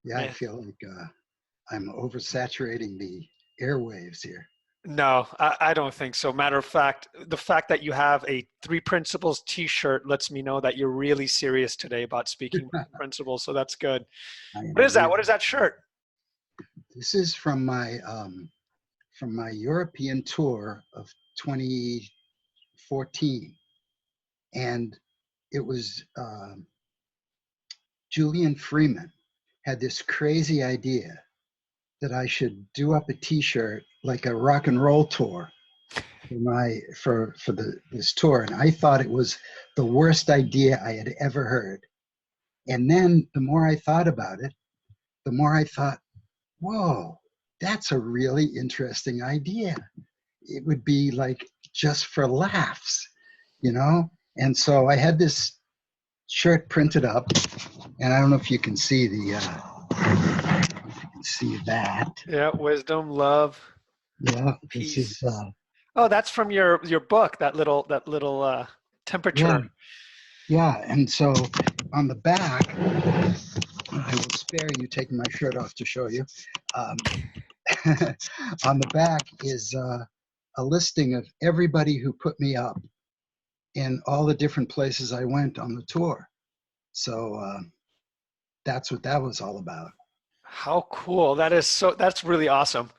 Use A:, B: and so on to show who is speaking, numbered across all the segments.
A: Yeah, I
B: Man.
A: feel like I'm oversaturating the airwaves here.
B: No, I don't think so. Matter of fact, the fact that you have a Three Principles t-shirt lets me know that you're really serious today about speaking principles. So that's good.
A: I
B: What
A: am
B: is that?
A: really.
B: What is that shirt?
A: This is from my European tour of 2014, and it was Julian Freeman had this crazy idea that I should do up a T-shirt like a rock and roll tour for this tour, and I thought it was the worst idea I had ever heard. And then the more I thought about it, the more I thought, whoa, that's a really interesting idea. It would be like just for laughs, you know? And so I had this shirt printed up, and I don't know if you can see see that.
B: Yeah, wisdom, love,
A: Yeah, this
B: peace.
A: is,
B: Oh, that's from your book, that little
A: yeah,
B: temperature.
A: yeah. And so on the back, I will spare you taking my shirt off to show you. Um, on the back is a listing of everybody who put me up in all the different places I went on the tour. So that's what that was all about.
B: How cool. That's really awesome.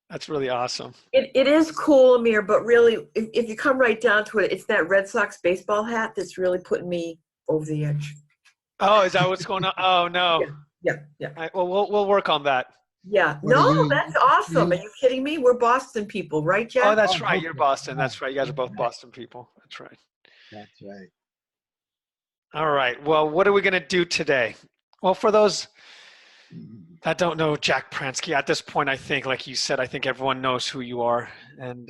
B: That's really awesome.
C: It is cool, Amir, but really, if you come right down to it, it's that Red Sox baseball hat that's really putting me over the edge.
B: Oh, is that what's going on? Oh no.
C: Yeah.
B: Well, we'll work on that.
C: Yeah.
A: What are
C: No,
A: you?
C: that's awesome. Are you kidding me? We're Boston people, right,
B: Oh,
C: Jack?
B: that's
A: Oh,
B: right. You're
A: okay.
B: Boston.
A: Right.
B: That's right. You guys are both
A: Right.
B: Boston people. That's right.
A: That's right.
B: All right. Well, what are we going to do today? Well, for those that don't know Jack Pransky, at this point, I think, like you said, I think everyone knows who you are. And,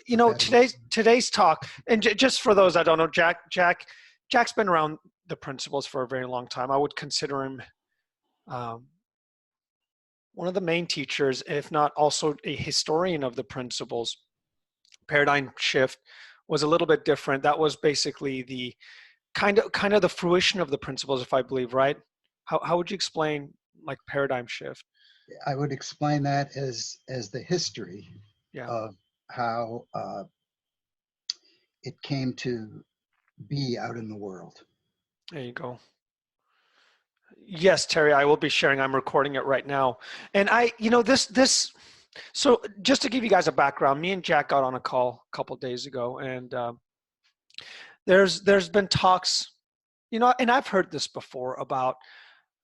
B: you know, today's talk, and just for those that don't know, Jack's been around the principles for a very long time. I would consider him one of the main teachers, if not also a historian of the principles. Paradigm shift was a little bit different. That was basically the kind of the fruition of the principles, if I believe, right? How would you explain like paradigm shift?
A: I would explain that as the history
B: Yeah,
A: of how it came to be out in the world.
B: there you go. Yes, Terry, I will be sharing. I'm recording it right now. And this, so just to give you guys a background, me and Jack got on a call a couple of days ago, and there's been talks, and I've heard this before about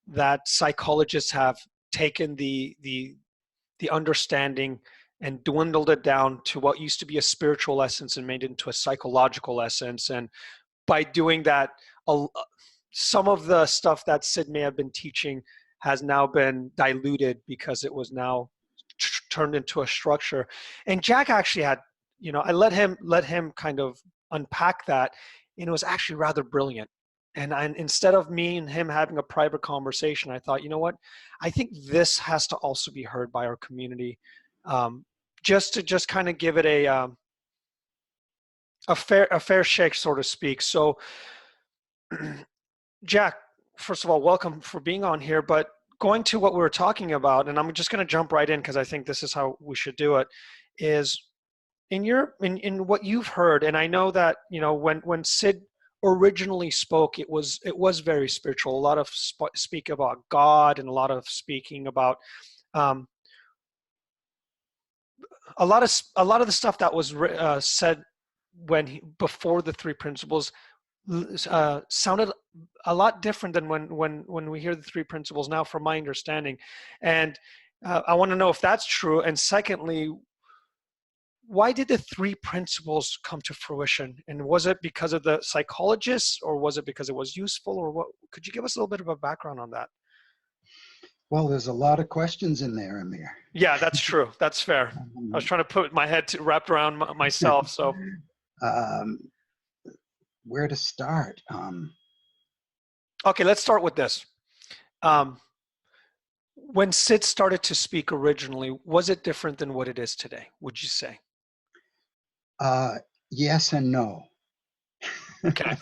B: that psychologists have taken the understanding and dwindled it down to what used to be a spiritual essence and made it into a psychological essence. And by doing that, some of the stuff that Sid may have been teaching has now been diluted because it was now turned into a structure. And Jack actually had, I let him kind of unpack that, and it was actually rather brilliant. And instead of me and him having a private conversation, I thought, you know what? I think this has to also be heard by our community, just to kind of give it a fair shake, so to speak. So, Jack, first of all, welcome for being on here. But going to what we were talking about, and I'm just going to jump right in because I think this is how we should do it, is in what you've heard, and I know that when Sid originally spoke, it was very spiritual. A lot of speak about God, and a lot of speaking about a lot of the stuff that was said before the three principles sounded a lot different than when we hear the three principles now, from my understanding. And I want to know if that's true. And secondly, why did the three principles come to fruition? And was it because of the psychologists, or was it because it was useful, or what? Could you give us a little bit of a background on that?
A: Well, there's a lot of questions in there, Amir.
B: Yeah, that's true. That's fair. I was trying to put my head wrapped around myself. So
A: where to start?
B: okay, let's start with this. When Sid started to speak originally, was it different than what it is today, would you say?
A: Yes and no.
B: Okay.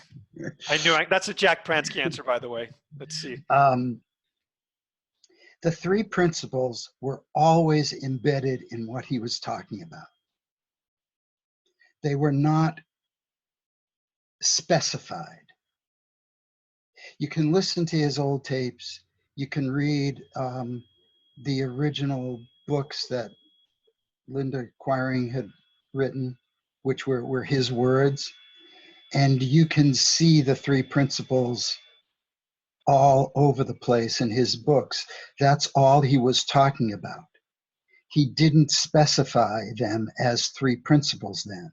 B: I knew that's a Jack Pransky answer, by the way. Let's see.
A: The three principles were always embedded in what he was talking about. They were not specified. You can listen to his old tapes. You can read the original books that Linda Quiring had written, which were his words. And you can see the three principles all over the place in his books. That's all he was talking about. He didn't specify them as three principles then.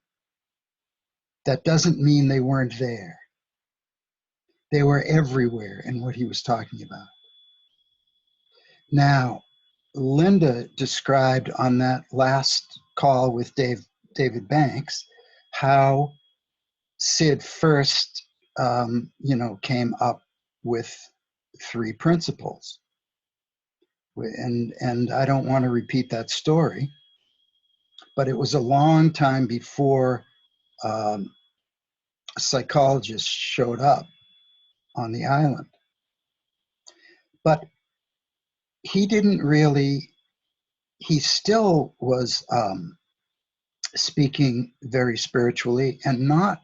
A: That doesn't mean they weren't there. They were everywhere in what he was talking about. Now, Linda described on that last call with David Banks how Sid first, came up with three principles. And I don't want to repeat that story, but it was a long time before a psychologist showed up on the island. But he still was speaking very spiritually, and not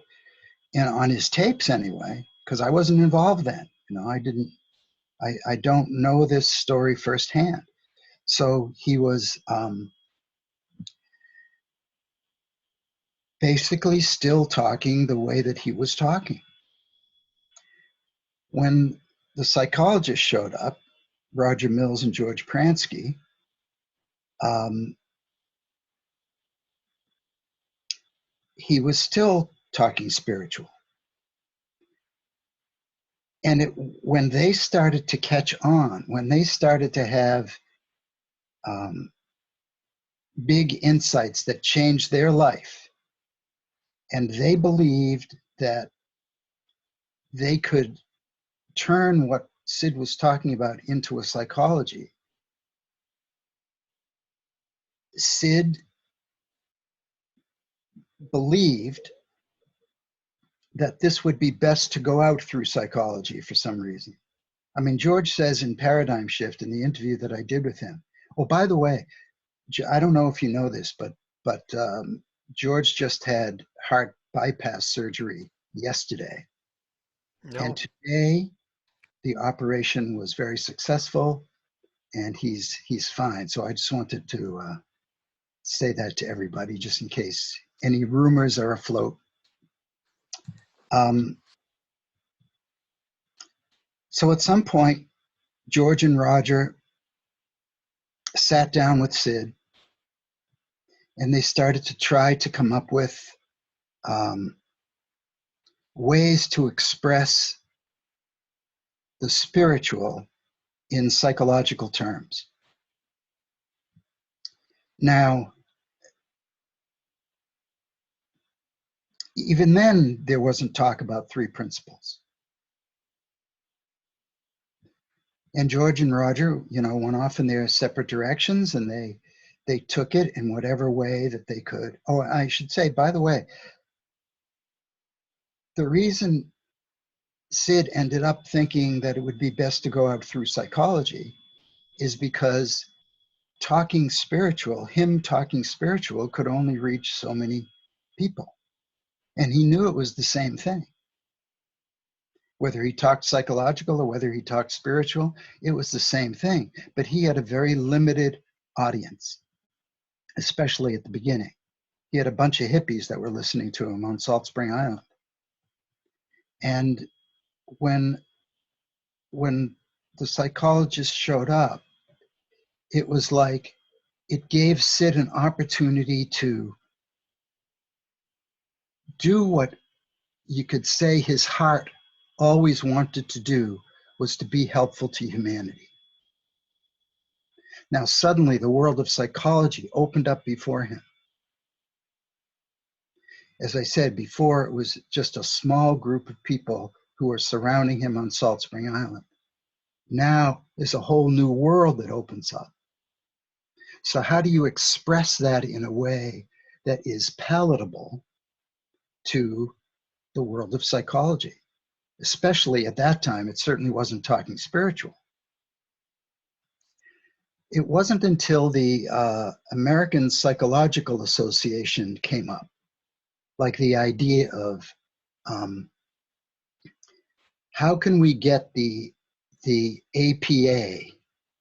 A: on his tapes anyway, because I wasn't involved then. I don't know this story firsthand. So he was basically still talking the way that he was talking. When the psychologists showed up, Roger Mills and George Pransky, he was still talking spiritual. And when they started to catch on, when they started to have big insights that changed their life, and they believed that they could turn what Sid was talking about into a psychology, Sid believed that this would be best to go out through psychology for some reason. I mean, George says in Paradigm Shift, in the interview that I did with him, oh, by the way, I don't know if you know this, but George just had heart bypass surgery yesterday.
B: No.
A: And today, the operation was very successful, and he's fine. So I just wanted to say that to everybody, just in case any rumors are afloat. So at some point, George and Roger sat down with Sid, and they started to try to come up with ways to express the spiritual in psychological terms. Now, even then, there wasn't talk about three principles. And George and Roger, went off in their separate directions, and they took it in whatever way that they could. Oh, I should say, by the way, the reason Sid ended up thinking that it would be best to go out through psychology is because him talking spiritual could only reach so many people. And he knew it was the same thing. Whether he talked psychological or whether he talked spiritual, it was the same thing. But he had a very limited audience, especially at the beginning. He had a bunch of hippies that were listening to him on Salt Spring Island. And when the psychologist showed up, it was like it gave Sid an opportunity to do what you could say his heart always wanted to do, was to be helpful to humanity. Now suddenly the world of psychology opened up before him. As I said before, it was just a small group of people who were surrounding him on Salt Spring Island. Now there's a whole new world that opens up. So how do you express that in a way that is palatable to the world of psychology? Especially at that time, it certainly wasn't talking spiritual. it wasn't until the American Psychological Association came up, like the idea of how can we get the APA,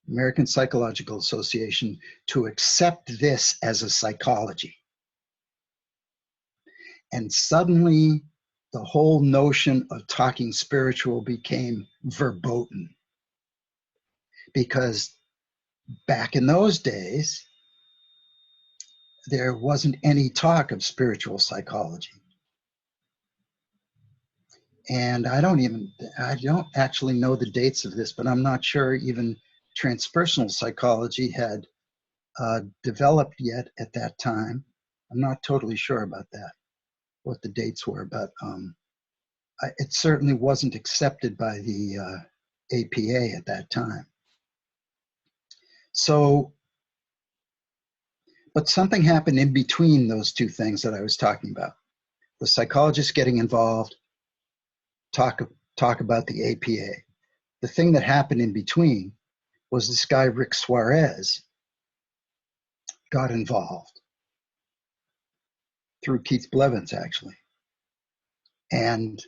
A: American Psychological Association, to accept this as a psychology. And suddenly the whole notion of talking spiritual became verboten. Because back in those days, there wasn't any talk of spiritual psychology. And I don't actually know the dates of this, but I'm not sure even transpersonal psychology had developed yet at that time. I'm not totally sure about that, what the dates were, but it certainly wasn't accepted by the APA at that time. So, but something happened in between those two things that I was talking about. The psychologists getting involved, talk about the APA. The thing that happened in between was this guy, Rick Suarez, got involved through Keith Blevins, actually. And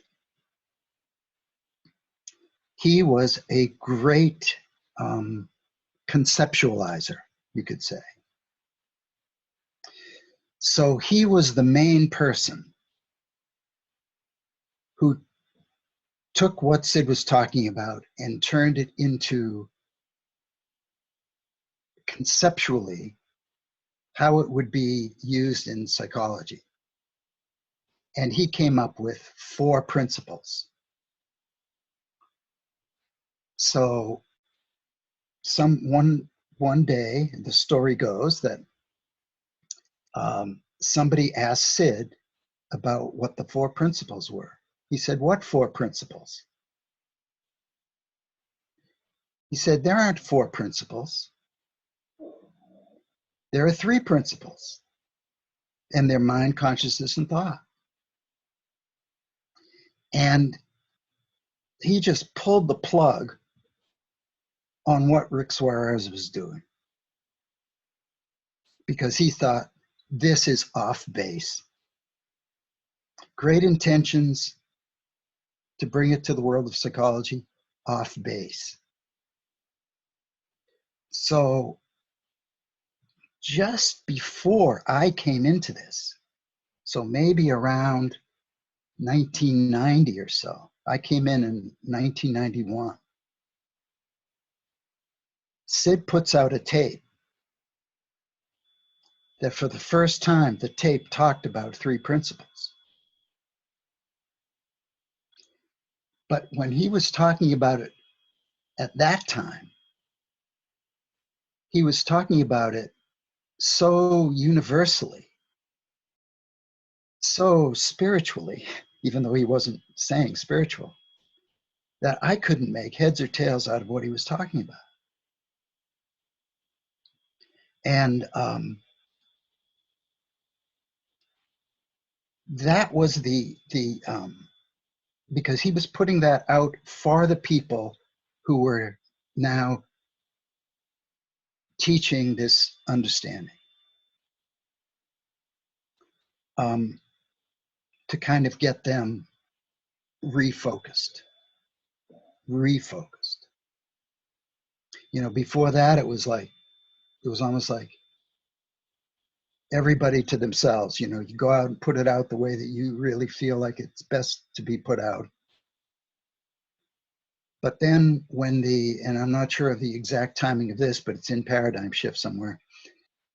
A: he was a great conceptualizer, you could say. So he was the main person who took what Sid was talking about and turned it into conceptually how it would be used in psychology. And he came up with 4 principles. So one day, the story goes that somebody asked Sid about what the 4 principles were. He said, "What 4 principles?" He said, "There aren't 4 principles. There are 3 principles, and they're mind, consciousness, and thought." And he just pulled the plug on what Rick Suarez was doing, because he thought, this is off base. Great intentions to bring it to the world of psychology, off base. So just before I came into this, so maybe around 1990 or so, I came in 1991. Sid puts out a tape that for the first time, the tape talked about 3 principles. But when he was talking about it at that time, he was talking about it so universally, so spiritually, even though he wasn't saying spiritual, that I couldn't make heads or tails out of what he was talking about. And that was because he was putting that out for the people who were now teaching this understanding, to kind of get them refocused. You know, before that, it was almost like everybody to themselves. You know, you go out and put it out the way that you really feel like it's best to be put out. But then and I'm not sure of the exact timing of this, but it's in Paradigm Shift somewhere,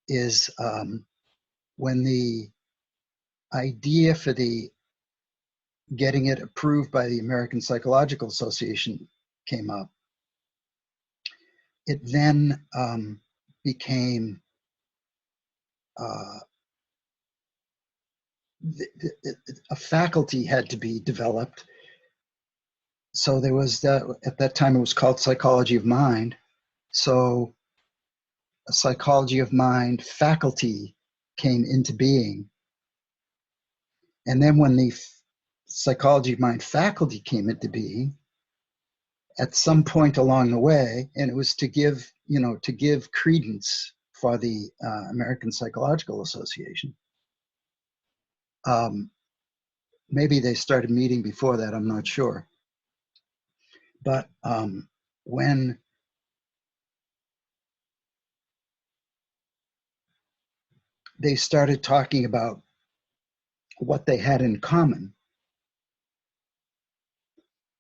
A: is when the idea for getting it approved by the American Psychological Association came up. It then became a faculty had to be developed. So there was at that time it was called Psychology of Mind. So a Psychology of Mind faculty came into being. And then when the Psychology of Mind faculty came into being, at some point along the way, and it was to give, to give credence for the American Psychological Association. Maybe they started meeting before that, I'm not sure. But when they started talking about what they had in common,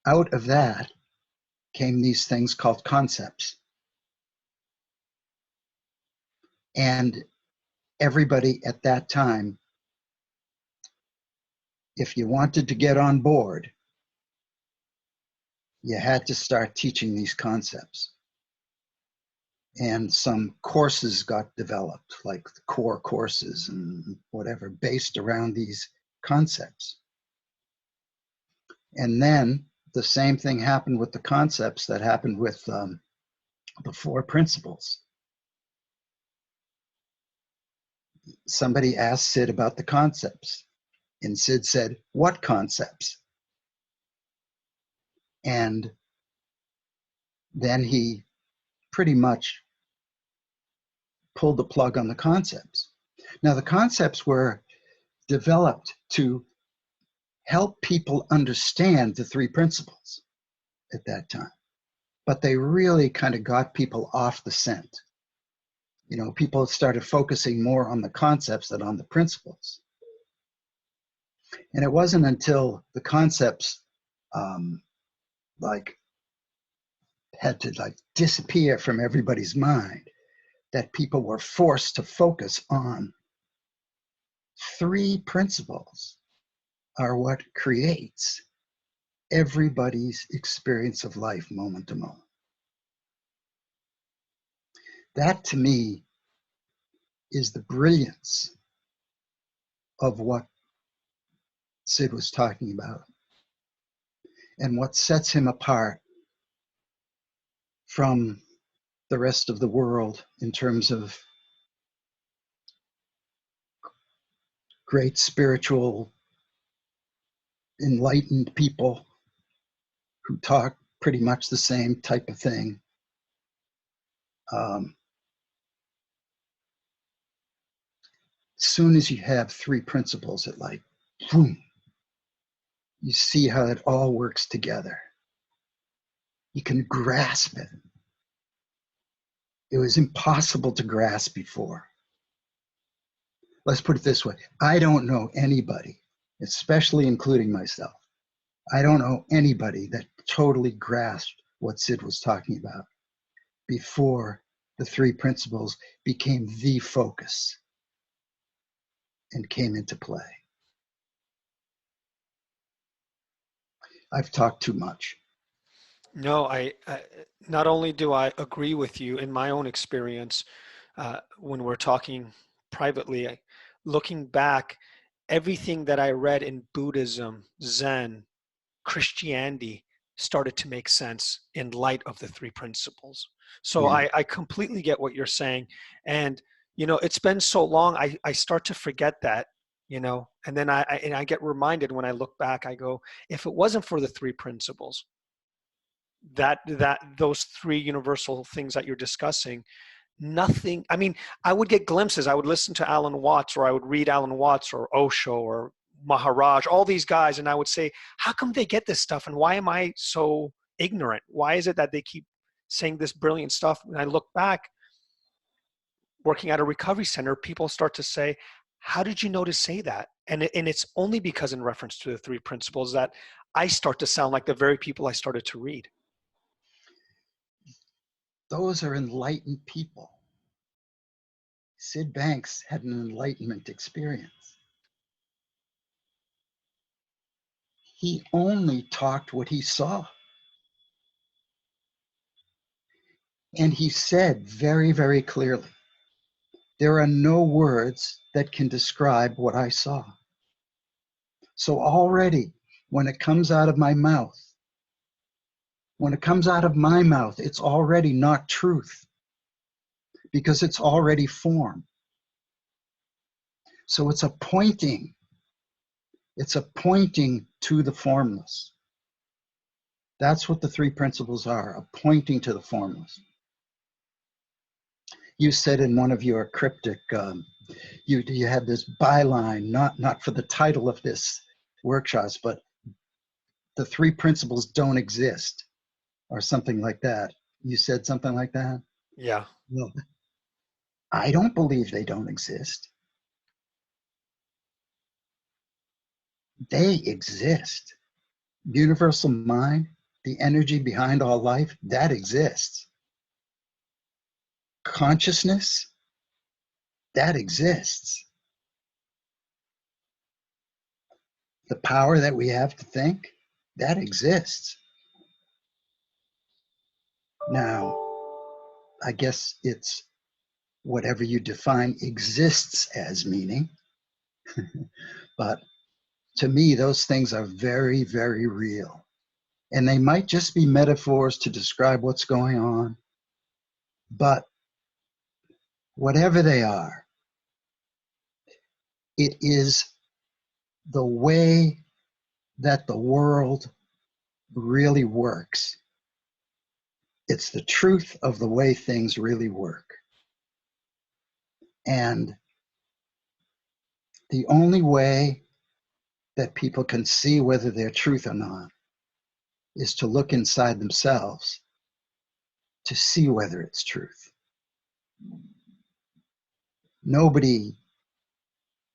A: out of that came these things called concepts. And everybody at that time, if you wanted to get on board, you had to start teaching these concepts. And some courses got developed, like the core courses and whatever, based around these concepts. And then the same thing happened with the concepts that happened with the 4 principles. Somebody asked Sid about the concepts, and Sid said, "What concepts?" And then he pretty much pulled the plug on the concepts. Now, the concepts were developed to help people understand the 3 principles at that time, but they really kind of got people off the scent. People started focusing more on the concepts than on the principles. And it wasn't until the concepts had to disappear from everybody's mind that people were forced to focus on 3 principles are what creates everybody's experience of life moment to moment. That, to me, is the brilliance of what Sid was talking about and what sets him apart from the rest of the world in terms of great spiritual, enlightened people who talk pretty much the same type of thing. Soon as you have 3 principles, it boom, you see how it all works together. You can grasp it. It was impossible to grasp before. Let's put it this way. I don't know anybody, especially including myself, I don't know anybody that totally grasped what Sid was talking about before the 3 principles became the focus and came into play. I've talked too much.
B: No, I not only do I agree with you in my own experience, when we're talking privately, looking back, everything that I read in Buddhism, Zen, Christianity started to make sense in light of the 3 principles. So
A: Yeah.
B: I completely get what you're saying. And, it's been so long, I start to forget that, and then I get reminded when I look back, I go, if it wasn't for the 3 principles, that those 3 universal things that you're discussing, nothing. I mean, I would get glimpses. I would listen to Alan Watts, or I would read Alan Watts or Osho or Maharaj, all these guys, and I would say, how come they get this stuff, and why am I so ignorant? Why is it that they keep saying this brilliant stuff? And I look back, working at a recovery center, people start to say, how did you know to say that? And it's only because, in reference to the 3 principles, that I start to sound like the very people I started to read.
A: Those are enlightened people. Sid Banks had an enlightenment experience. He only talked what he saw. And he said very, very clearly, there are no words that can describe what I saw. So already, when it comes out of my mouth, it's already not truth, because it's already form. So it's a pointing to the formless. That's what the three principles are, pointing to the formless. You said in one of your cryptic, you had this byline, not for the title of this workshops, but the three principles don't exist, or something like that. You said something like that?
B: Yeah.
A: Well, I don't believe they don't exist. They exist. Universal mind, the energy behind all life, that exists. Consciousness, that exists. The power that we have to think, that exists. Now, I guess it's whatever you define exists as meaning. But to me, those things are very, very real. And they might just be metaphors to describe what's going on. But whatever they are, it is the way that the world really works. It's the truth of the way things really work. And the only way that people can see whether they're truth or not is to look inside themselves to see whether it's truth. Nobody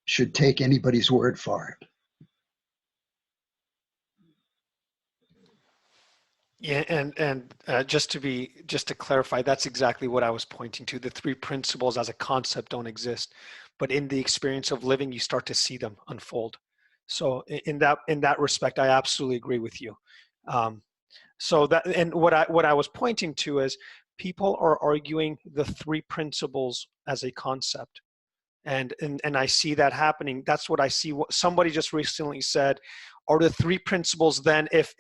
A: should take anybody's word for it.
B: Yeah, and just to clarify, that's exactly what I was pointing to. The three principles as a concept don't exist, but in the experience of living, you start to see them unfold. So in that respect, I absolutely agree with you. So that, and what I was pointing to is people are arguing the three principles as a concept, and I see that happening. That's what I see. Somebody just recently said, are the three principles then, if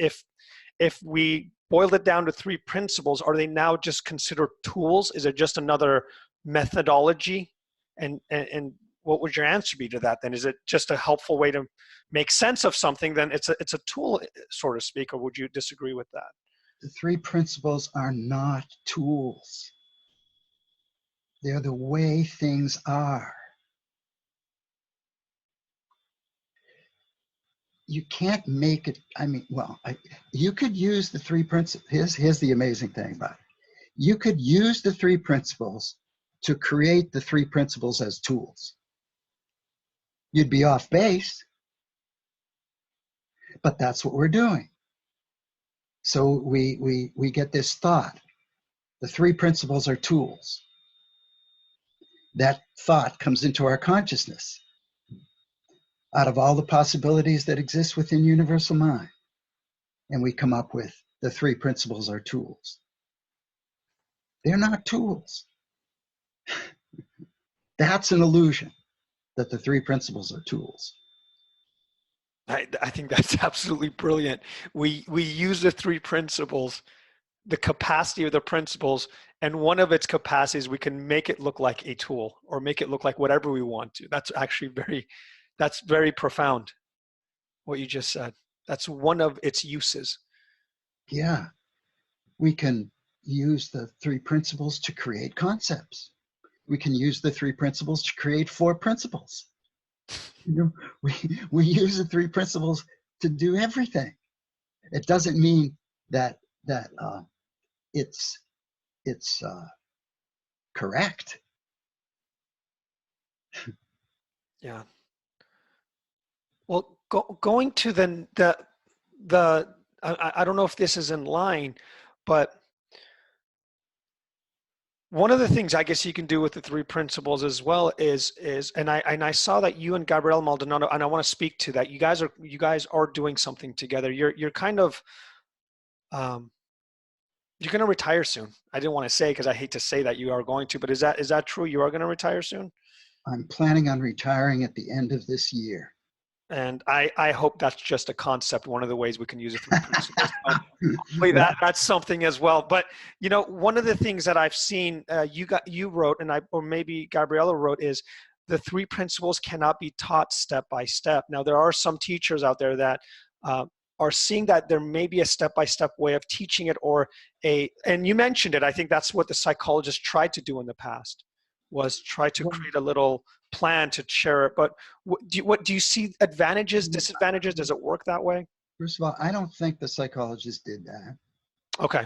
B: we boiled it down to three principles, are they now just considered tools? Is it just another methodology? And what would your answer be to that then? Is it just a helpful way to make sense of something? Then it's a tool, so to speak, or would you disagree with that?
A: The three principles are not tools. They're the way things are. You can't make it, you could use the three principles. Here's the amazing thing about it. You could use the three principles to create the three principles as tools. You'd be off base, but that's what we're doing. So we get this thought. The three principles are tools. That thought comes into our consciousness out of all the possibilities that exist within universal mind. And we come up with the three principles are tools. They're not tools. That's an illusion that the three principles are tools.
B: I think that's absolutely brilliant. We use the three principles, the capacity of the principles, and one of its capacities, we can make it look like a tool or make it look like whatever we want to. That's actually that's very profound, what you just said. That's one of its uses.
A: Yeah, we can use the three principles to create concepts. We can use the three principles to create four principles. We use the three principles to do everything. It doesn't mean that it's correct.
B: Yeah. Well, going to the I don't know if this is in line, but one of the things I guess you can do with the three principles as well is and I saw that you and Gabrielle Maldonado, and I want to speak to that. You guys are doing something together. You're kind of you're going to retire soon. I didn't want to say because I hate to say that you are going to, but is that true? You are going to retire soon?
A: I'm planning on retiring at the end of this year.
B: And I hope that's just a concept, one of the ways we can use it through principles. Hopefully that's something as well. But one of the things that I've seen you wrote, or maybe Gabriella wrote, is the three principles cannot be taught step by step. Now there are some teachers out there that are seeing that there may be a step-by-step way of teaching it, or and you mentioned it, I think that's what the psychologists tried to do in the past, was try to create a little plan to share it. But what do you see advantages, disadvantages? Does it work that way?
A: First of all, I don't think the psychologists did that.
B: Okay.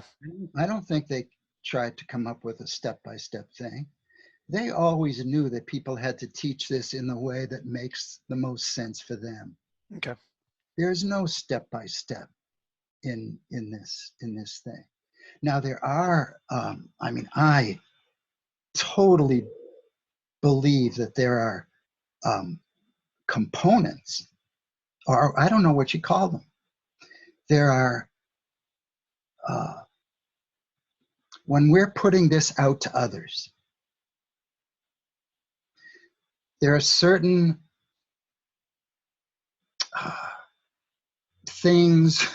A: I don't think they tried to come up with a step-by-step thing. They always knew that people had to teach this in the way that makes the most sense for them.
B: Okay.
A: There's no step-by-step in this thing. Now there are, I mean, I totally believe that there are components, or I don't know what you call them. There are, when we're putting this out to others, there are certain things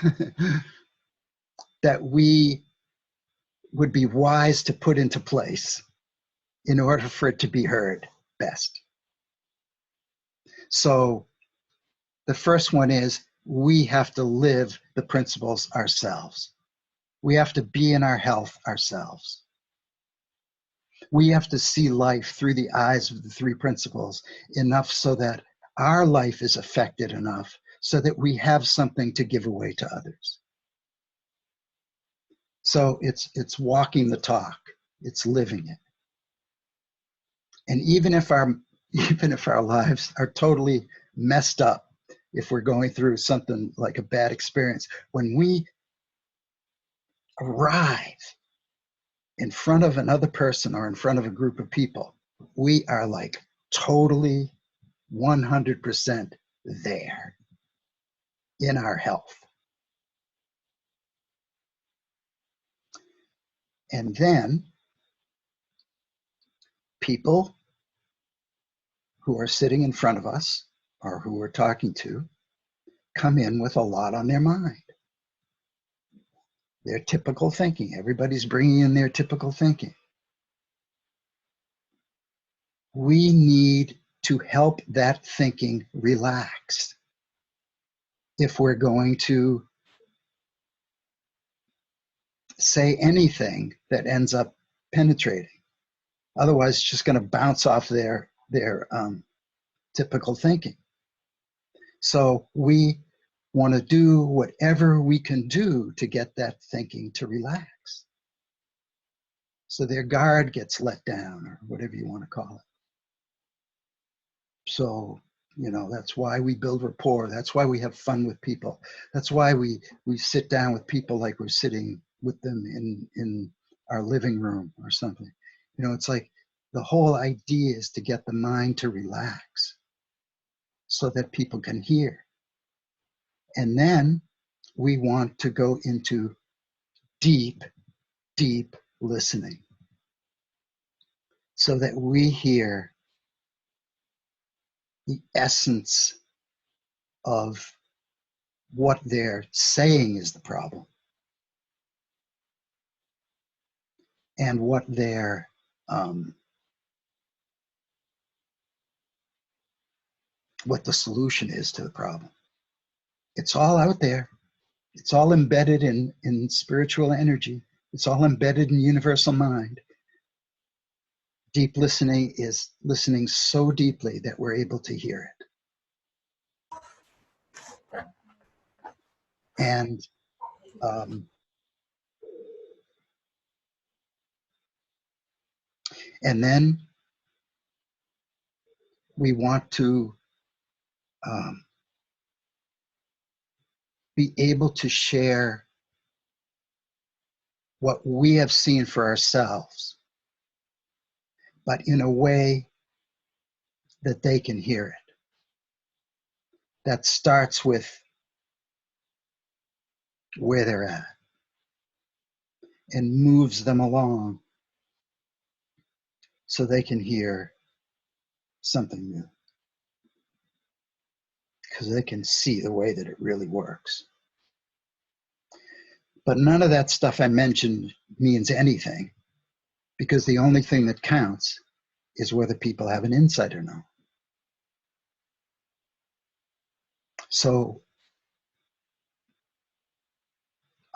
A: that we would be wise to put into place in order for it to be heard best. So the first one is we have to live the principles ourselves. We have to be in our health ourselves. We have to see life through the eyes of the three principles enough so that our life is affected enough so that we have something to give away to others. So it's walking the talk, it's living it. And even if our lives are totally messed up, if we're going through something like a bad experience, when we arrive in front of another person or in front of a group of people, we are like totally 100% there in our health. And then people who are sitting in front of us or who we're talking to come in with a lot on their mind. Their typical thinking. Everybody's bringing in their typical thinking. We need to help that thinking relax if we're going to say anything that ends up penetrating. Otherwise, it's just going to bounce off their typical thinking. So we want to do whatever we can do to get that thinking to relax. So their guard gets let down, or whatever you want to call it. So, you know, that's why we build rapport. That's why we have fun with people. That's why we sit down with people like we're sitting with them in our living room or something. You know, it's like the whole idea is to get the mind to relax so that people can hear. And then we want to go into deep, deep listening so that we hear the essence of what they're saying is the problem and what their what the solution is to the problem. It's all out there. It's all embedded in spiritual energy. It's all embedded in universal mind. Deep listening is listening so deeply that we're able to hear it. And then we want to be able to share what we have seen for ourselves, but in a way that they can hear it. That starts with where they're at and moves them along so they can hear something new, because they can see the way that it really works. But none of that stuff I mentioned means anything, because the only thing that counts is whether people have an insight or not. So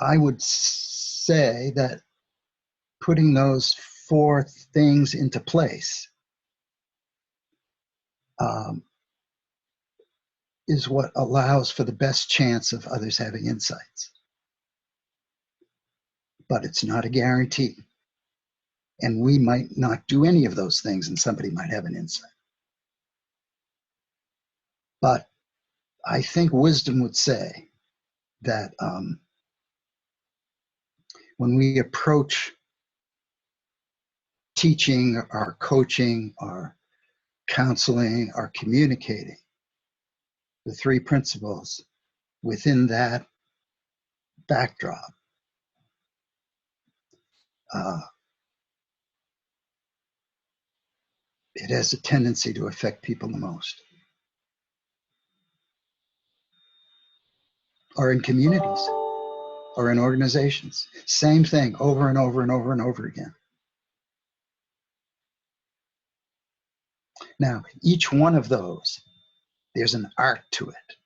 A: I would say that putting those 4 things into place is what allows for the best chance of others having insights. But it's not a guarantee. And we might not do any of those things and somebody might have an insight. But I think wisdom would say that when we approach teaching or coaching or counseling or communicating, the 3 principles within that backdrop, it has a tendency to affect people the most. Or in communities, or in organizations. Same thing over and over and over and over again. Now, each one of those, there's an art to it.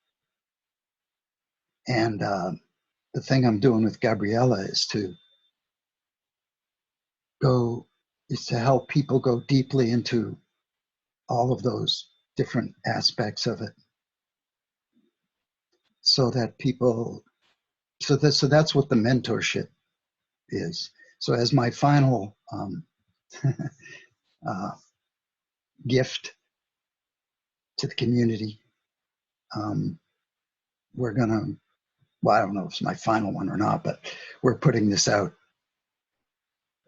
A: And the thing I'm doing with Gabriella is to help people go deeply into all of those different aspects of it. So that people, so that's what the mentorship is. So as my final gift to the community, we're gonna, well, I don't know if it's my final one or not, but we're putting this out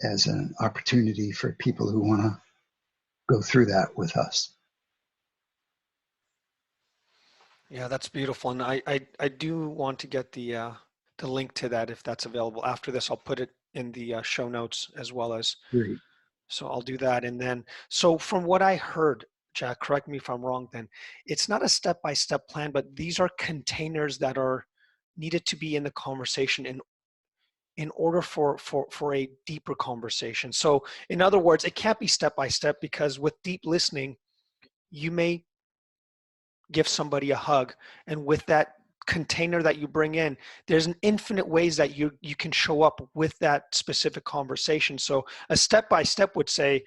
A: as an opportunity for people who want to go through that with us.
B: Yeah, that's beautiful. And I do want to get the link to that if that's available. After this, I'll put it in the show notes as well as.
A: Great.
B: So I'll do that. And then, so from what I heard, Jack, correct me if I'm wrong then, it's not a step-by-step plan, but these are containers that are needed to be in the conversation in order for a deeper conversation. So in other words, it can't be step-by-step because with deep listening, you may give somebody a hug, and with that container that you bring in, there's an infinite ways that you can show up with that specific conversation. So a step-by-step would say,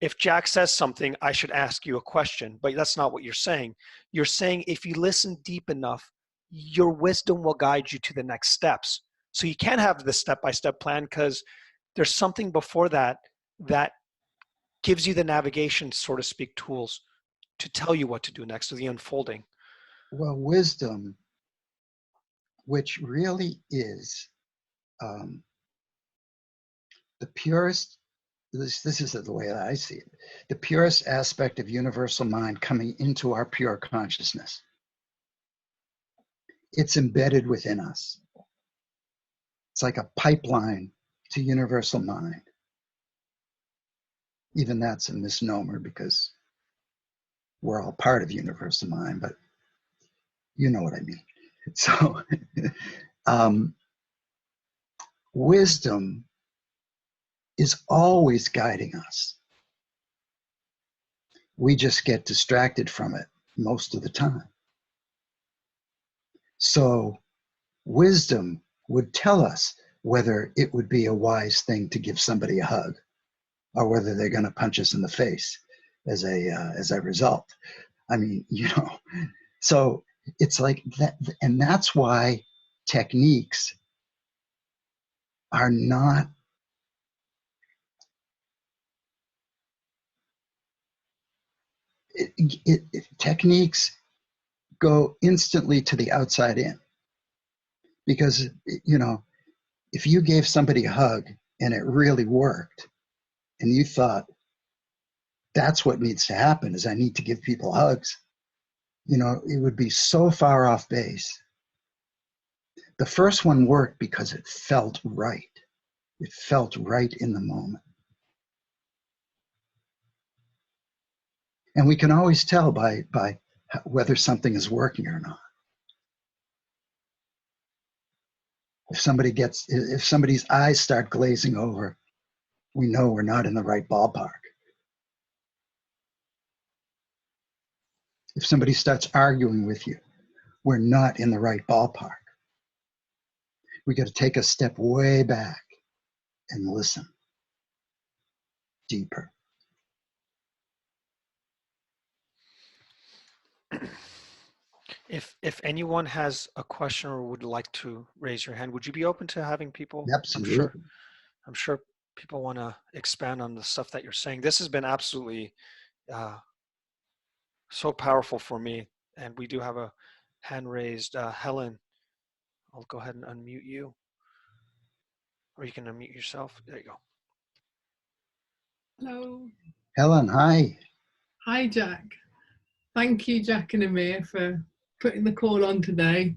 B: if Jack says something, I should ask you a question, but that's not what you're saying. You're saying if you listen deep enough, your wisdom will guide you to the next steps. So you can't have the step-by-step plan because there's something before that that gives you the navigation, so to speak, tools to tell you what to do next, to the unfolding.
A: Well, wisdom, which really is the purest, this is the way that I see it, the purest aspect of universal mind coming into our pure consciousness. It's embedded within us. It's like a pipeline to universal mind. Even that's a misnomer because we're all part of universal mind, but you know what I mean. So wisdom is always guiding us. We just get distracted from it most of the time. So wisdom would tell us whether it would be a wise thing to give somebody a hug or whether they're going to punch us in the face as a result. I mean, you know, so it's like that, and that's why techniques are not techniques go instantly to the outside in, because, you know, if you gave somebody a hug and it really worked and you thought that's what needs to happen is I need to give people hugs, you know, it would be so far off base. The first one worked because it felt right. It felt right in the moment. And we can always tell by whether something is working or not. If somebody's eyes start glazing over, we know we're not in the right ballpark. If somebody starts arguing with you, we're not in the right ballpark. We got to take a step way back and listen deeper.
B: If anyone has a question or would like to raise your hand, would you be open to having people?
A: Absolutely.
B: I'm sure people want to expand on the stuff that you're saying. This has been absolutely so powerful for me. And we do have a hand raised. Helen, I'll go ahead and unmute you. Or you can unmute yourself. There you go.
D: Hello.
A: Helen, hi.
D: Hi, Jack. Thank you, Jack and Amir, for putting the call on today.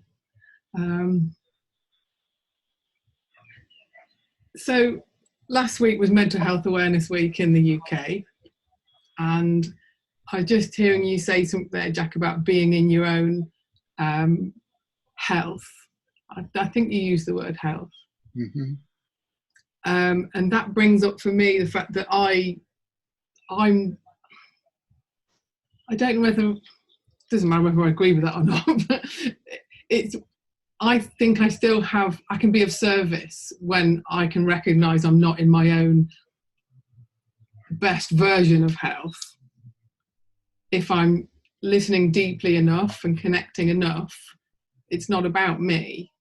D: So last week was Mental Health Awareness Week in the UK, and I was just hearing you say something there, Jack, about being in your own health. I think you used the word health.
A: Mm-hmm.
D: And that brings up for me the fact that I don't know whether, doesn't matter whether I agree with that or not, but I think I can be of service when I can recognise I'm not in my own best version of health. If I'm listening deeply enough and connecting enough, it's not about me,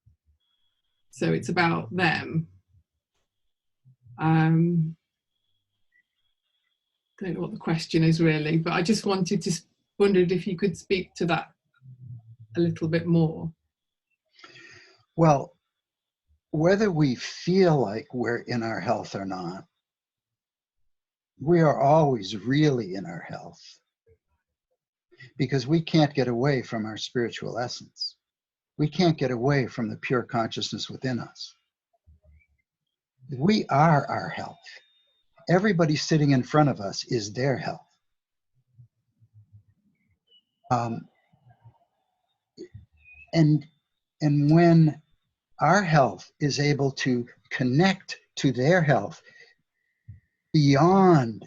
D: so it's about them. Don't know what the question is really, but I just wondered if you could speak to that a little bit more.
A: Well, whether we feel like we're in our health or not, we are always really in our health, because we can't get away from our spiritual essence. We can't get away from the pure consciousness within us. We are our health. Everybody sitting in front of us is their health. And when our health is able to connect to their health beyond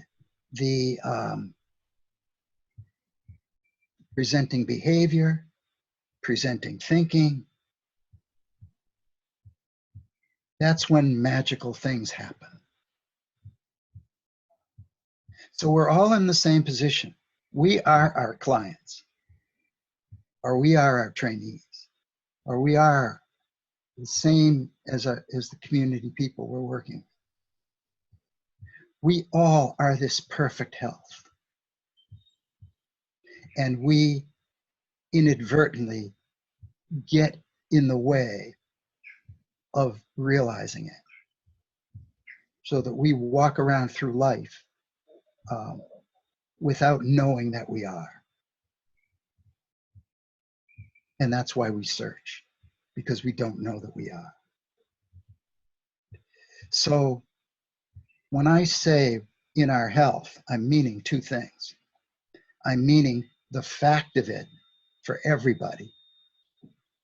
A: the presenting behavior, presenting thinking, that's when magical things happen. So we're all in the same position. We are our clients, or we are our trainees, or we are the same as the community people we're working with. We all are this perfect health. And we inadvertently get in the way of realizing it, so that we walk around through life without knowing that we are. And that's why we search, because we don't know that we are. So when I say in our health, I'm meaning two things. I'm meaning the fact of it for everybody,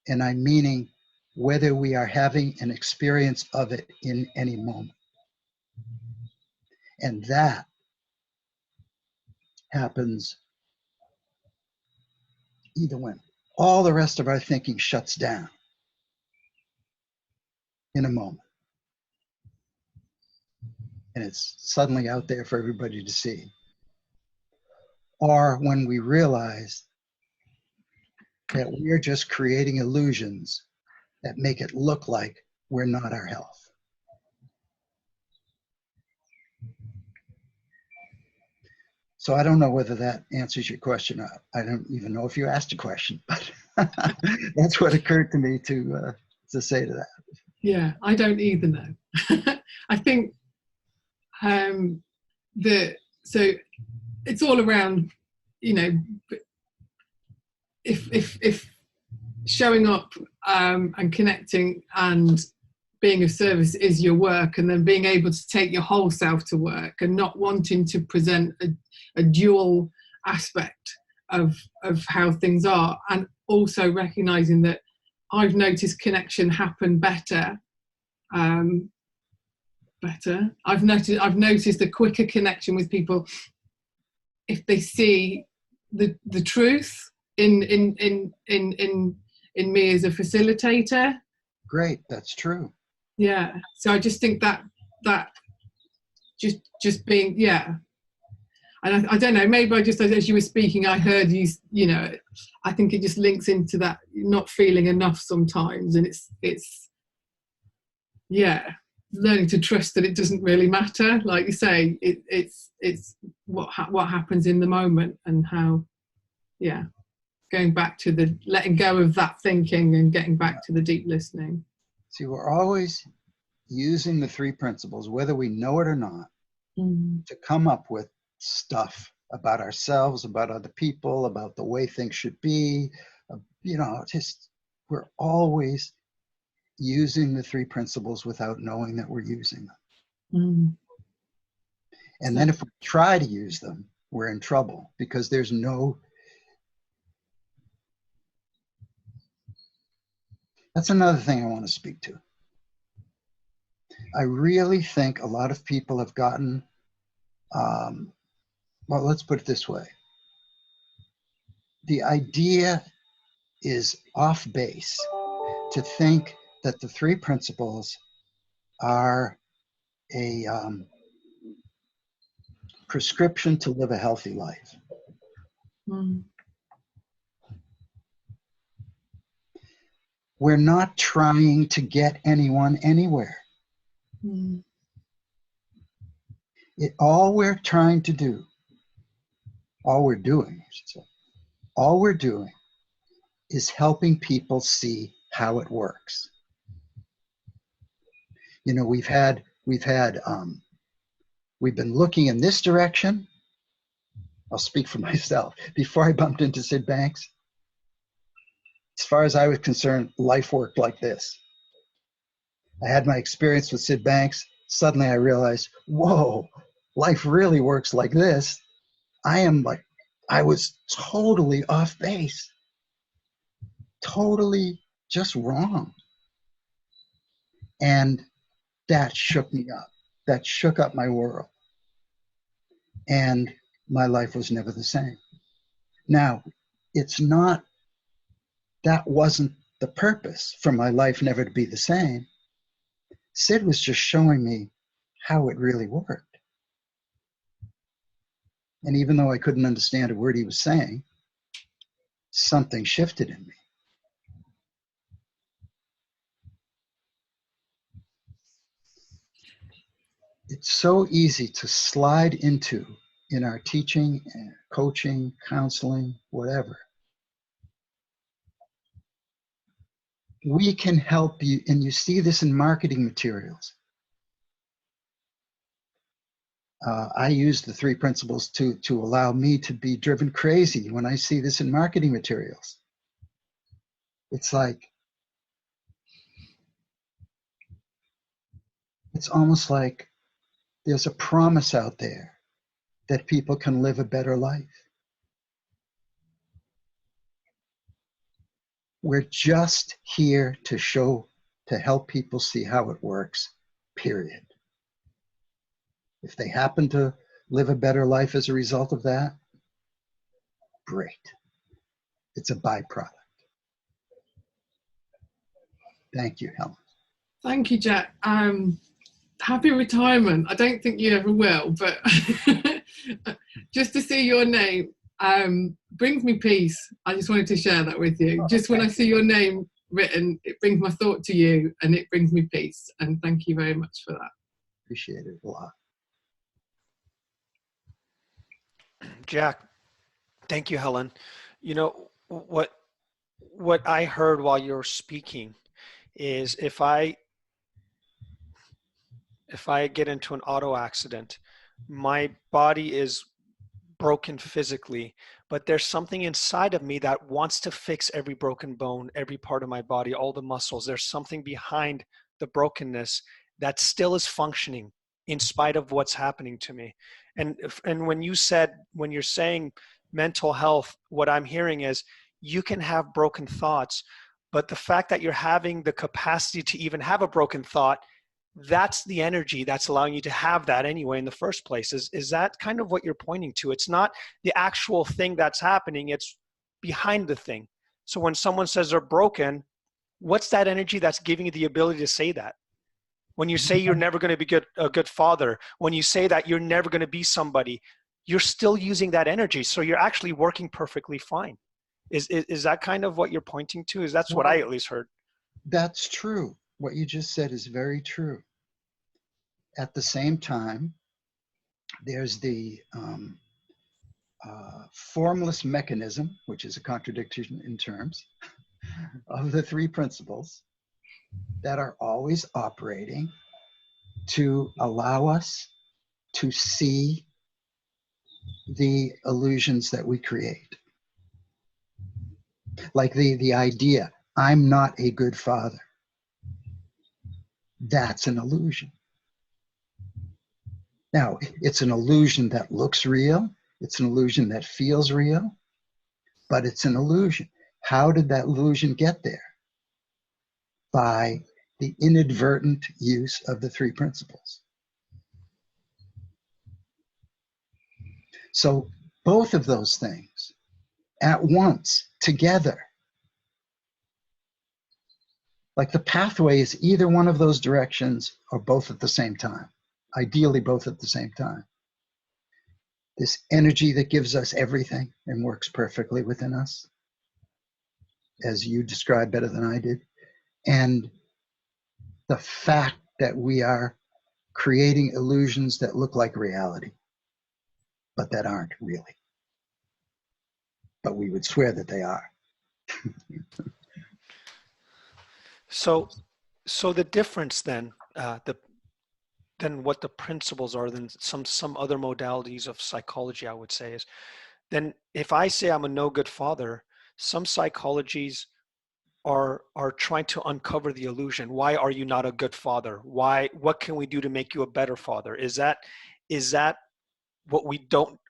A: and I'm meaning whether we are having an experience of it in any moment. And that happens either when all the rest of our thinking shuts down in a moment, and it's suddenly out there for everybody to see, or when we realize that we're just creating illusions that make it look like we're not our health. So I don't know whether that answers your question. I don't even know if you asked a question, but that's what occurred to me to say to that.
D: Yeah, I don't either know. I think so it's all around, if showing up and connecting and being of service is your work, and then being able to take your whole self to work and not wanting to present a dual aspect of how things are, and also recognizing that I've noticed connection happen better. I've noticed a quicker connection with people if they see the truth in me as a facilitator,
A: Great, that's true.
D: Yeah. So I just think that just being, yeah. And I don't know, maybe I just, as you were speaking, I heard you, you know, I think it just links into that not feeling enough sometimes. And it's yeah, learning to trust that it doesn't really matter. Like you say, it's what happens in the moment, and how, yeah, going back to the letting go of that thinking and getting back to the deep listening.
A: See, we're always using the three principles, whether we know it or not, to come up with stuff about ourselves, about other people, about the way things should be. You know, just we're always using the three principles without knowing that we're using them. And then if we try to use them, we're in trouble, because there's no. That's another thing I want to speak to. I really think a lot of people have gotten, well, let's put it this way. The idea is off base to think that the three principles are a prescription to live a healthy life. We're not trying to get anyone anywhere. All we're trying to do, all we're doing, I should say, all we're doing is helping people see how it works. You know, we've been looking in this direction. I'll speak for myself. Before I bumped into Sid Banks, as far as I was concerned, life worked like this. I had my experience with Sid Banks. Suddenly I realized, whoa, life really works like this. I was totally off base, totally just wrong. And that shook me up. That shook up my world. And my life was never the same. Now, that wasn't the purpose for my life never to be the same. Sid was just showing me how it really worked. And even though I couldn't understand a word he was saying, something shifted in me. It's so easy to slide into in our teaching, coaching, counseling, whatever. We can help you, and you see this in marketing materials. I use the three principles to allow me to be driven crazy when I see this in marketing materials. It's like, it's almost like there's a promise out there that people can live a better life. We're just here to help people see how it works, period. If they happen to live a better life as a result of that, great. It's a byproduct. Thank you, Helen.
D: Thank you, Jack. Happy retirement. I don't think you ever will, but just to see your name brings me peace. I just wanted to share that with you. Just when I see your name written, it brings my thought to you, and it brings me peace. And thank you very much for that.
A: Appreciate it a lot.
B: Jack, thank you, Helen. You know, what I heard while you were speaking is if I get into an auto accident, my body is broken physically, but there's something inside of me that wants to fix every broken bone, every part of my body, all the muscles. There's something behind the brokenness that still is functioning in spite of what's happening to me. And when you're saying mental health, what I'm hearing is you can have broken thoughts, but the fact that you're having the capacity to even have a broken thought, that's the energy that's allowing you to have that anyway in the first place. Is that kind of what you're pointing to? It's not the actual thing that's happening, it's behind the thing. So when someone says they're broken, what's that energy that's giving you the ability to say that? When you say you're never going to be a good father, when you say that you're never going to be somebody, you're still using that energy. So you're actually working perfectly fine. Is that kind of what you're pointing to? That's what I at least heard.
A: That's true. What you just said is very true. At the same time, there's the formless mechanism, which is a contradiction in terms, of the three principles that are always operating to allow us to see the illusions that we create. Like the idea, I'm not a good father. That's an illusion. Now, it's an illusion that looks real. It's an illusion that feels real, but it's an illusion. How did that illusion get there? By the inadvertent use of the three principles. So both of those things at once, together, like the pathway is either one of those directions or both at the same time, ideally both at the same time. This energy that gives us everything and works perfectly within us, as you described better than I did, and the fact that we are creating illusions that look like reality, but that aren't really. But we would swear that they are.
B: So the difference then, than what the principles are than some other modalities of psychology, I would say, is then if I say I'm a no good father, some psychologies are trying to uncover the illusion. Why are you not a good father? What can we do to make you a better father? Is that what we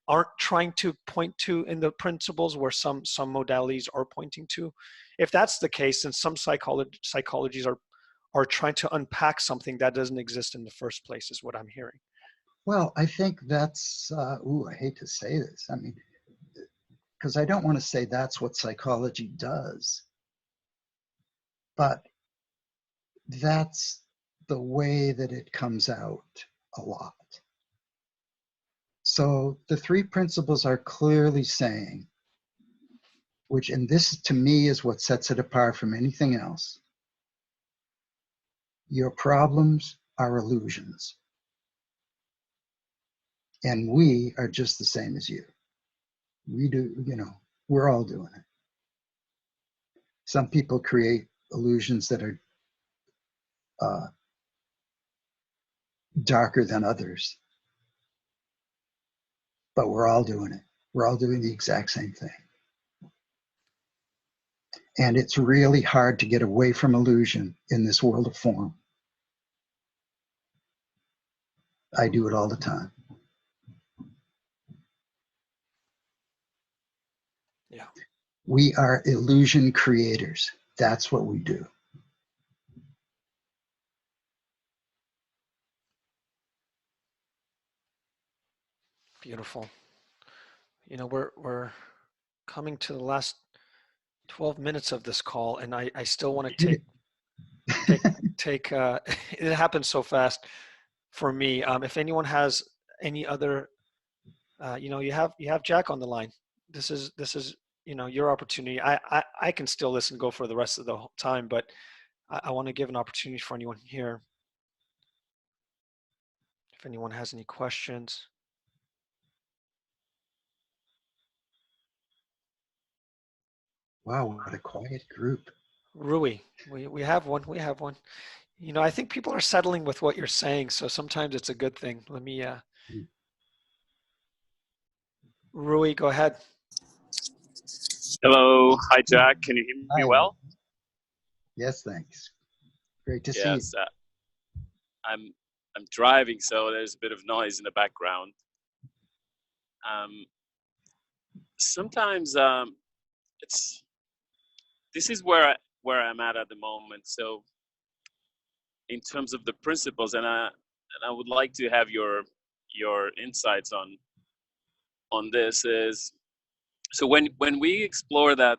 B: aren't trying to point to in the principles, where some modalities are pointing to? If that's the case, then some psychologies are trying to unpack something that doesn't exist in the first place, is what I'm hearing.
A: Well, I think that's, I hate to say this. I mean, because I don't want to say that's what psychology does, but that's the way that it comes out a lot. So the three principles are clearly saying, and this to me is what sets it apart from anything else. Your problems are illusions. And we are just the same as you. We do, we're all doing it. Some people create illusions that are darker than others. But we're all doing it. We're all doing the exact same thing. And it's really hard to get away from illusion in this world of form. I do it all the time.
B: Yeah.
A: We are illusion creators. That's what we do.
B: Beautiful. We're coming to the last 12 minutes of this call, and I still want to take it happens so fast for me. If anyone has any other, you have Jack on the line. This is your opportunity. I can still listen, go for the rest of the time, but I want to give an opportunity for anyone here. If anyone has any questions.
A: Wow, what a quiet group.
B: Rui, we have one. We have one. I think people are settling with what you're saying, so sometimes it's a good thing. Let me, Rui, go ahead.
E: Hello. Hi, Jack. Can you hear me well?
A: Yes, thanks. Great to see you.
E: Yes. I'm driving, so there's a bit of noise in the background. Sometimes this is where I'm at the moment. So in terms of the principles, and I would like to have your insights on this. Is so when we explore that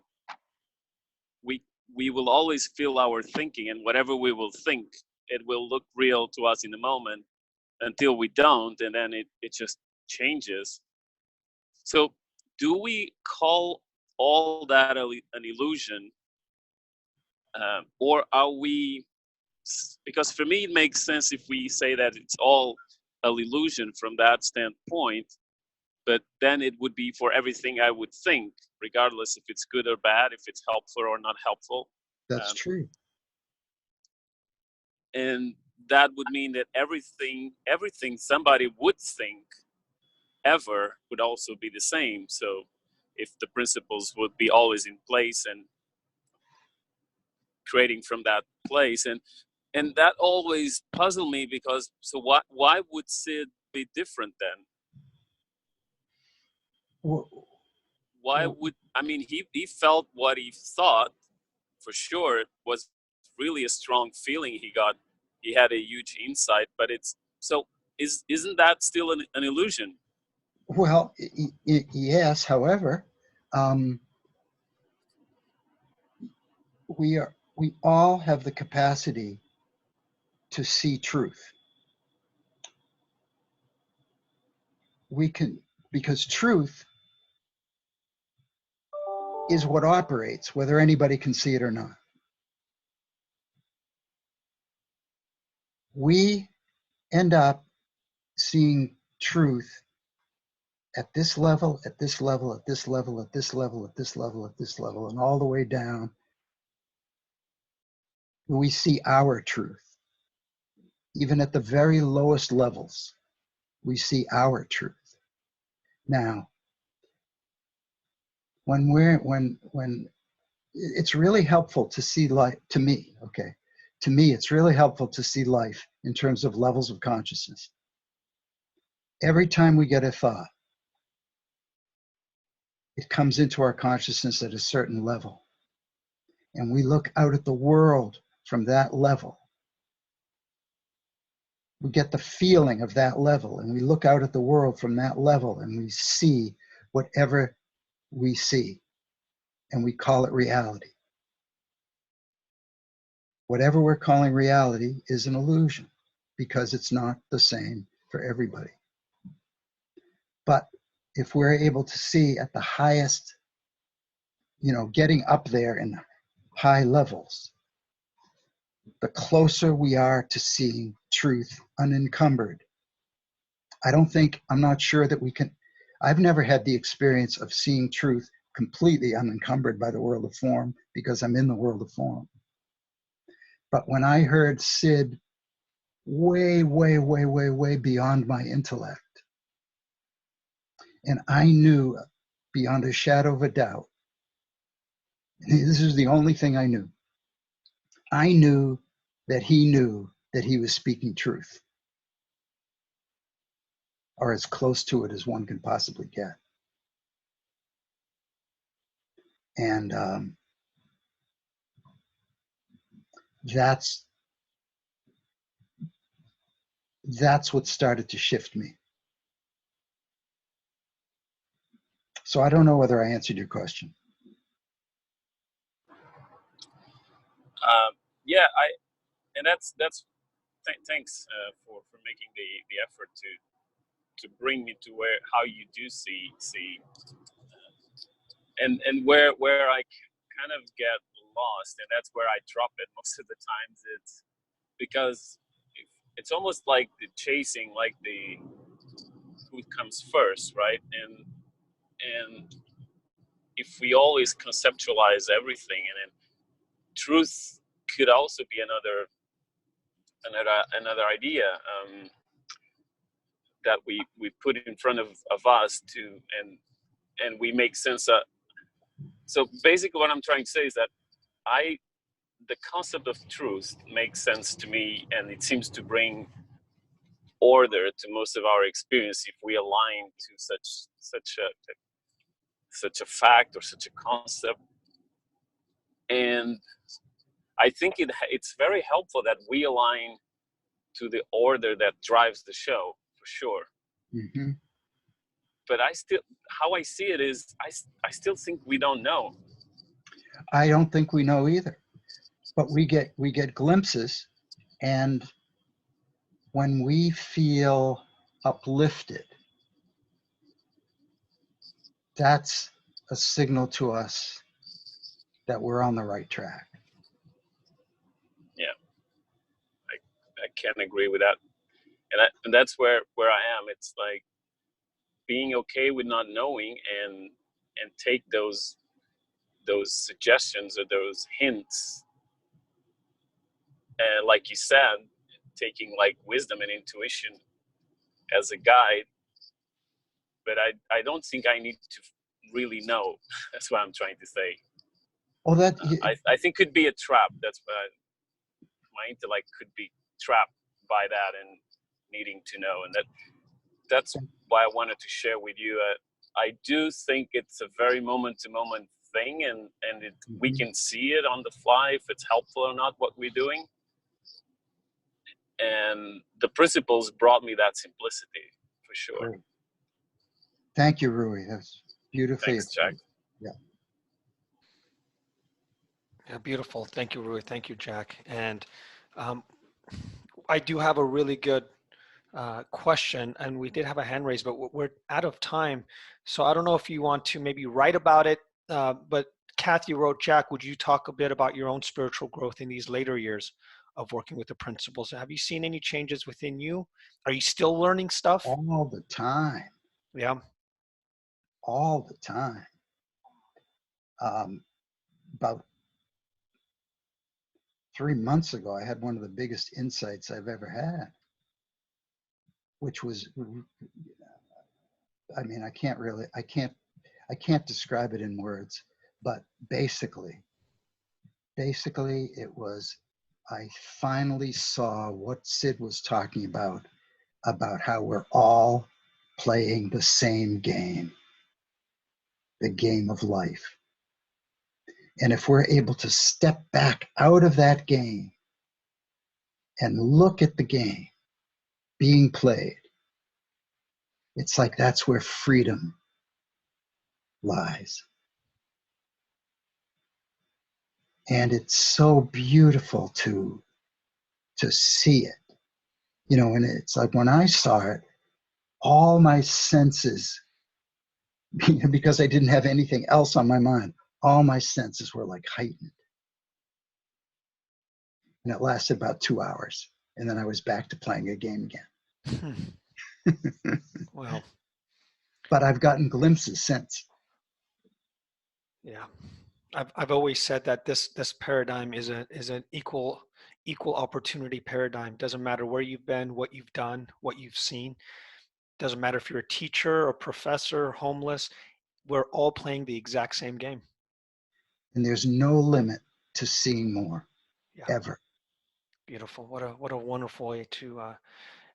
E: we will always feel our thinking, and whatever we will think, it will look real to us in the moment until we don't, and then it just changes. So do we call all that an illusion, or are we, because for me it makes sense if we say that it's all an illusion from that standpoint, but then it would be for everything I would think, regardless if it's good or bad, if it's helpful or not helpful.
A: That's true.
E: And that would mean that everything somebody would think ever would also be the same. So if the principles would be always in place and creating from that place, and that always puzzled me, because so why would Sid be different then? Why would, I mean, he felt what he thought, for sure. It was really a strong feeling he got. He had a huge insight, but it's so isn't that still an illusion?
A: Well, yes. However, we all have the capacity to see truth. We can, because truth is what operates, whether anybody can see it or not. We end up seeing truth at this level, at this level, at this level, at this level, at this level, at this level, and all the way down. We see our truth. Even at the very lowest levels, we see our truth. Now, when it's really helpful to see life, to me, it's really helpful to see life in terms of levels of consciousness. Every time we get a thought, it comes into our consciousness at a certain level. And we look out at the world from that level. We get the feeling of that level, and we look out at the world from that level, and we see whatever we see, and we call it reality. Whatever we're calling reality is an illusion, because it's not the same for everybody. But if we're able to see at the highest, getting up there in high levels, the closer we are to seeing truth unencumbered. I'm not sure that we can, I've never had the experience of seeing truth completely unencumbered by the world of form, because I'm in the world of form. But when I heard Sid way, way, way, way, way beyond my intellect, and I knew beyond a shadow of a doubt, this is the only thing I knew. I knew that he was speaking truth, or as close to it as one can possibly get. And that's what started to shift me. So I don't know whether I answered your question.
E: Yeah, thanks for making the effort to bring me to how you do see, and where I kind of get lost, and that's where I drop it most of the times. It's because it's almost like the chasing, like the who comes first, right? And if we always conceptualize everything, and then truth could also be another idea that we put in front of us to, and we make sense of. So basically what I'm trying to say is that the concept of truth makes sense to me, and it seems to bring order to most of our experience if we align to such a fact or such a concept. And I think it's very helpful that we align to the order that drives the show, for sure.
A: Mm-hmm.
E: But how I see it is, I still think we don't know.
A: I don't think we know either, but we get glimpses, and when we feel uplifted, that's a signal to us that we're on the right track.
E: Yeah, I can't agree with that. And that's where I am. It's like being okay with not knowing, and take those suggestions or those hints, and like you said, taking like wisdom and intuition as a guide. But I don't think I need to really know. That's what I'm trying to say.
A: Oh, that
E: I think could be a trap. That's what my intellect could be trapped by that and needing to know. And that's why I wanted to share with you. I do think it's a very moment-to-moment thing, and we can see it on the fly if it's helpful or not what we're doing. And the principles brought me that simplicity for sure.
A: Great. Thank you, Rui. That's beautifully
E: Thanks, Jack.
A: Yeah.
B: Yeah, beautiful. Thank you, Rui. Thank you, Jack. And I do have a really good question, and we did have a hand raised, but we're out of time. So I don't know if you want to maybe write about it, but Kathy wrote, Jack, would you talk a bit about your own spiritual growth in these later years of working with the principles? Have you seen any changes within you? Are you still learning stuff?
A: All the time.
B: Yeah.
A: All the time. About 3 months ago, I had one of the biggest insights I've ever had, which was, I mean, I can't describe it in words, but basically it was, I finally saw what Sid was talking about how we're all playing the same game, the game of life. And if we're able to step back out of that game and look at the game being played, it's like that's where freedom lies. And it's so beautiful to see it, you know. And it's like when I saw it, all my senses, because I didn't have anything else on my mind, all my senses were like heightened. And it lasted about 2 hours. And then I was back to playing a game again.
B: Wow.
A: But I've gotten glimpses since.
B: Yeah. I've always said that this paradigm is an equal opportunity paradigm. Doesn't matter where you've been, what you've done, what you've seen. Doesn't matter if you're a teacher or professor, homeless. We're all playing the exact same game.
A: And there's no limit to seeing more, ever.
B: Beautiful. What a wonderful way to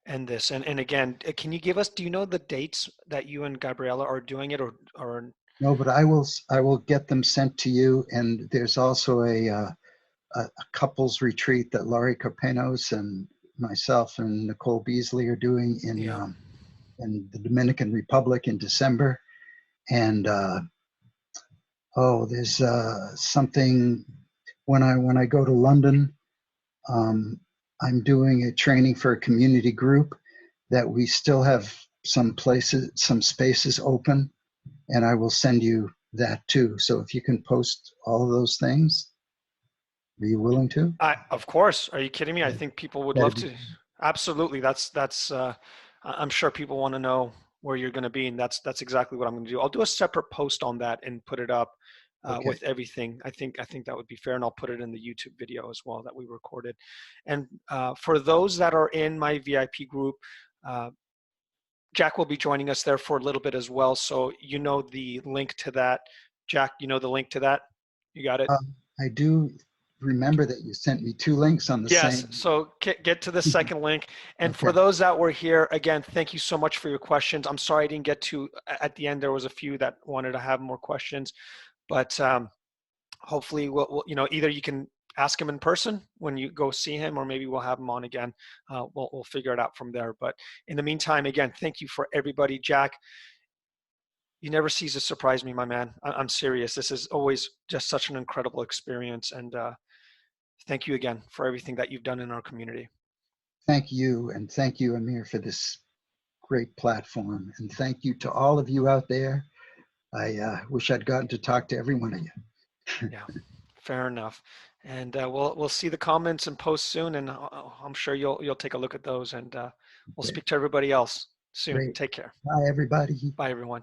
B: end this. And again, can you give us? Do you know the dates that you and Gabriella are doing it, or?
A: No, but I will get them sent to you. And there's also a couples retreat that Laurie Carpenos and myself and Nicole Beasley are doing in the Dominican Republic in December. And there's something when I go to London. I'm doing a training for a community group that we still have some spaces open, and I will send you that too. So if you can post all of those things, are you willing to?
B: Of course. Are you kidding me? I think people would love to. Absolutely. That's I'm sure people want to know where you're going to be, and that's exactly what I'm going to do. I'll do a separate post on that and put it up with everything. I think that would be fair, and I'll put it in the YouTube video as well that we recorded. And for those that are in my VIP group, Jack will be joining us there for a little bit as well. So you know the link to that. Jack, you know the link to that? You got it?
A: I do remember that you sent me 2 links on the same.
B: Yes, so get to the second link. And for those that were here, again, thank you so much for your questions. I'm sorry I didn't get to, at the end, there was a few that wanted to have more questions. But hopefully, we'll either you can ask him in person when you go see him, or maybe we'll have him on again. We'll figure it out from there. But in the meantime, again, thank you for everybody. Jack, you never cease to surprise me, my man. I'm serious. This is always just such an incredible experience. And thank you again for everything that you've done in our community.
A: Thank you. And thank you, Amir, for this great platform. And thank you to all of you out there. I wish I'd gotten to talk to every one of you.
B: Yeah, fair enough. And we'll see the comments and posts soon, and I'm sure you'll take a look at those, and we'll speak to everybody else soon.
A: Great.
B: Take care.
A: Bye, everybody.
B: Bye, everyone.